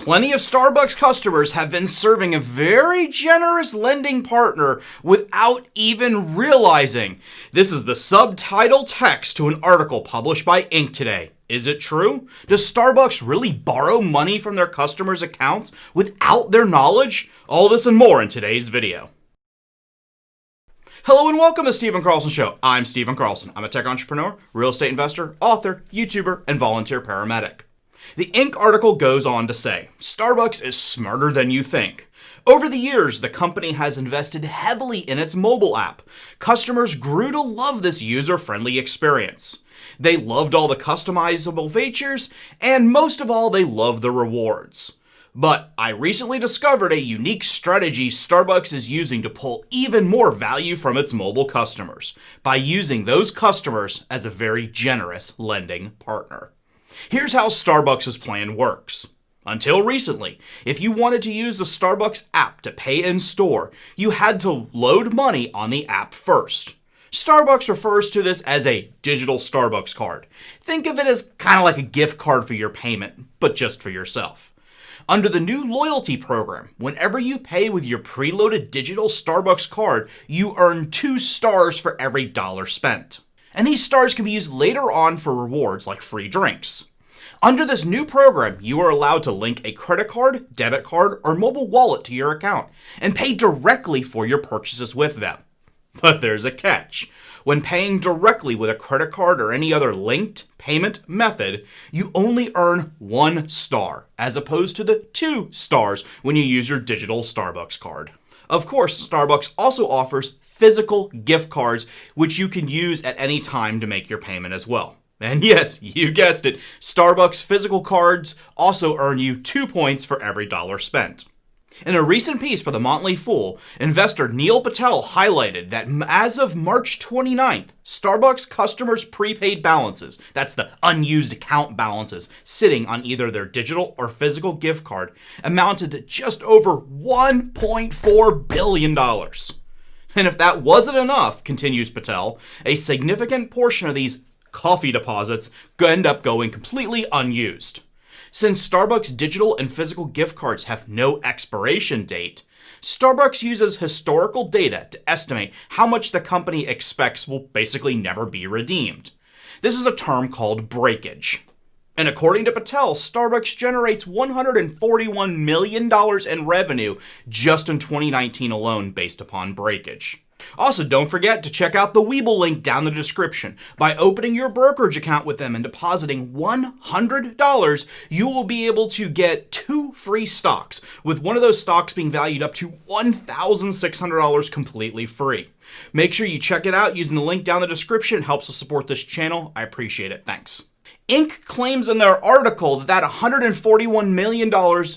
Plenty of Starbucks customers have been serving a very generous lending partner without even realizing. This is the subtitle text to an article published by Inc. today. Is it true? Does Starbucks really borrow money from their customers' accounts without their knowledge? All this and more in today's video. Hello and welcome to Stephen Carlson Show. I'm Stephen Carlson. I'm a tech entrepreneur, real estate investor, author, YouTuber, and volunteer paramedic. The Inc. article goes on to say, Starbucks is smarter than you think. Over the years, the company has invested heavily in its mobile app. Customers grew to love this user-friendly experience. They loved all the customizable features, and most of all, they loved the rewards. But I recently discovered a unique strategy Starbucks is using to pull even more value from its mobile customers by using those customers as a very generous lending partner. Here's how Starbucks' plan works. Until recently, if you wanted to use the Starbucks app to pay in store, you had to load money on the app first. Starbucks refers to this as a digital Starbucks card. Think of it as kind of like a gift card for your payment, but just for yourself. Under the new loyalty program, whenever you pay with your preloaded digital Starbucks card, you earn 2 stars for every dollar spent. And these stars can be used later on for rewards like free drinks. Under this new program, you are allowed to link a credit card, debit card, or mobile wallet to your account and pay directly for your purchases with them. But there's a catch. When paying directly with a credit card or any other linked payment method, you only earn 1 star, as opposed to the 2 stars when you use your digital Starbucks card. Of course, Starbucks also offers physical gift cards, which you can use at any time to make your payment as well. And yes, you guessed it, Starbucks physical cards also earn you 2 points for every dollar spent. In a recent piece for The Motley Fool, investor Neil Patel highlighted that as of March 29th, Starbucks customers' prepaid balances, that's the unused account balances sitting on either their digital or physical gift card, amounted to just over $1.4 billion. And if that wasn't enough, continues Patel, a significant portion of these coffee deposits end up going completely unused. Since Starbucks digital and physical gift cards have no expiration date, Starbucks uses historical data to estimate how much the company expects will basically never be redeemed. This is a term called breakage. And according to Patel, Starbucks generates $141 million in revenue just in 2019 alone based upon breakage. Also, don't forget to check out the Webull link down in the description. By opening your brokerage account with them and depositing $100, you will be able to get 2 free stocks, with one of those stocks being valued up to $1,600 completely free. Make sure you check it out using the link down in the description. It helps us support this channel. I appreciate it. Thanks. Inc. claims in their article that $141 million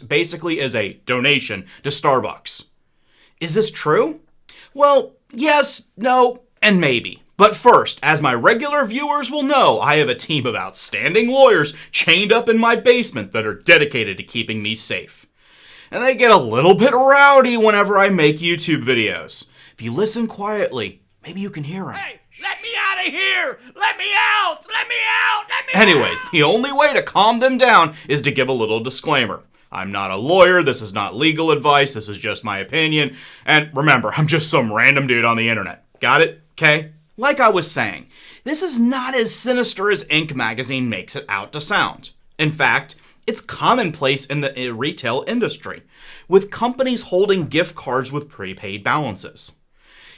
basically is a donation to Starbucks. Is this true? Well, yes, no, and maybe. But first, as my regular viewers will know, I have a team of outstanding lawyers chained up in my basement that are dedicated to keeping me safe. And they get a little bit rowdy whenever I make YouTube videos. If you listen quietly, maybe you can hear them. Hey, let me out of here! Let me out! Let me out! Let me Anyways, out! the only way to calm them down is to give a little disclaimer. I'm not a lawyer, this is not legal advice, this is just my opinion, and remember, I'm just some random dude on the internet. Got it? Okay? Like I was saying, this is not as sinister as Inc. magazine makes it out to sound. In fact, it's commonplace in the retail industry, with companies holding gift cards with prepaid balances.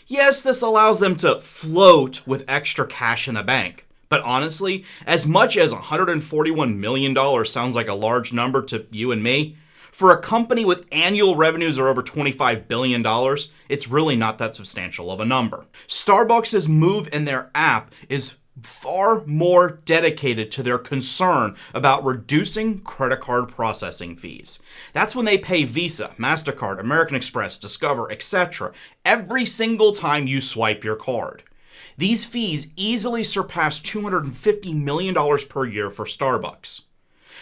Yes, this allows them to float with extra cash in the bank. But honestly, as much as $141 million sounds like a large number to you and me, for a company with annual revenues of over $25 billion, it's really not that substantial of a number. Starbucks' move in their app is far more dedicated to their concern about reducing credit card processing fees. That's when they pay Visa, MasterCard, American Express, Discover, etc. every single time you swipe your card. These fees easily surpass $250 million per year for Starbucks.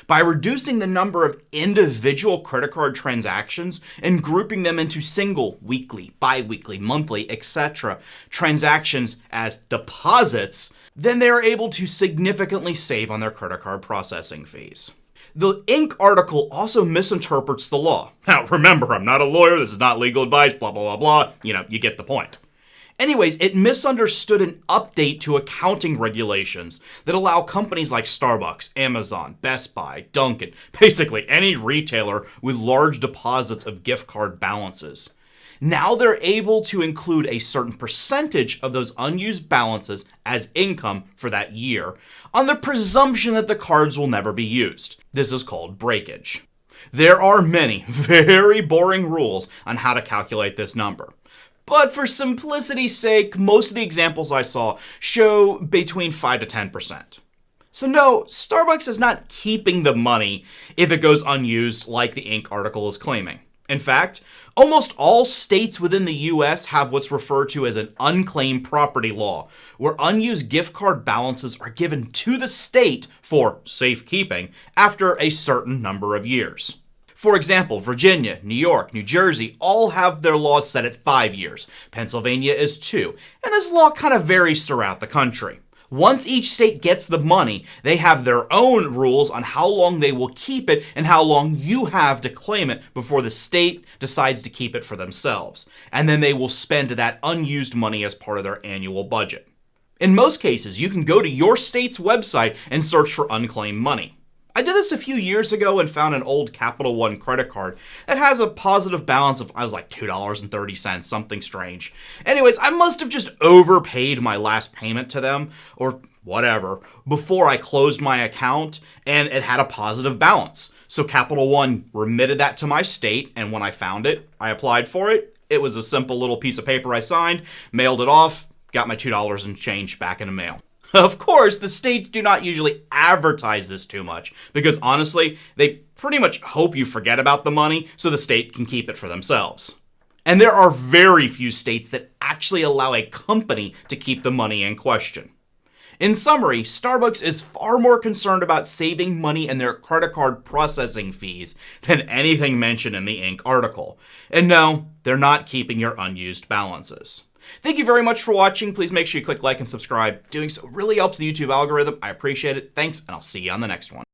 By reducing the number of individual credit card transactions and grouping them into single, weekly, bi-weekly, monthly, etc. transactions as deposits, then they are able to significantly save on their credit card processing fees. The Inc. article also misinterprets the law. Now, remember, I'm not a lawyer, this is not legal advice, blah, blah, blah, blah. You get the point. Anyways, it misunderstood an update to accounting regulations that allow companies like Starbucks, Amazon, Best Buy, Dunkin', basically any retailer with large deposits of gift card balances. Now they're able to include a certain percentage of those unused balances as income for that year, on the presumption that the cards will never be used. This is called breakage. There are many very boring rules on how to calculate this number. But for simplicity's sake, most of the examples I saw show between 5 to 10%. So no, Starbucks is not keeping the money if it goes unused like the Inc. article is claiming. In fact, almost all states within the US have what's referred to as an unclaimed property law, where unused gift card balances are given to the state for safekeeping after a certain number of years. For example, Virginia, New York, New Jersey all have their laws set at 5 years. Pennsylvania is 2, and this law kind of varies throughout the country. Once each state gets the money, they have their own rules on how long they will keep it and how long you have to claim it before the state decides to keep it for themselves. And then they will spend that unused money as part of their annual budget. In most cases, you can go to your state's website and search for unclaimed money. I did this a few years ago and found an old Capital One credit card that has a positive balance of, $2.30, something strange. Anyways, I must have just overpaid my last payment to them, or whatever, before I closed my account, and it had a positive balance. So Capital One remitted that to my state, and when I found it, I applied for it. It was a simple little piece of paper I signed, mailed it off, got my $2 and change back in the mail. Of course, the states do not usually advertise this too much, because honestly, they pretty much hope you forget about the money so the state can keep it for themselves. And there are very few states that actually allow a company to keep the money in question. In summary, Starbucks is far more concerned about saving money in their credit card processing fees than anything mentioned in the Inc. article. And no, they're not keeping your unused balances. Thank you very much for watching. Please make sure you click like and subscribe. Doing so really helps the YouTube algorithm. I appreciate it. Thanks, and I'll see you on the next one.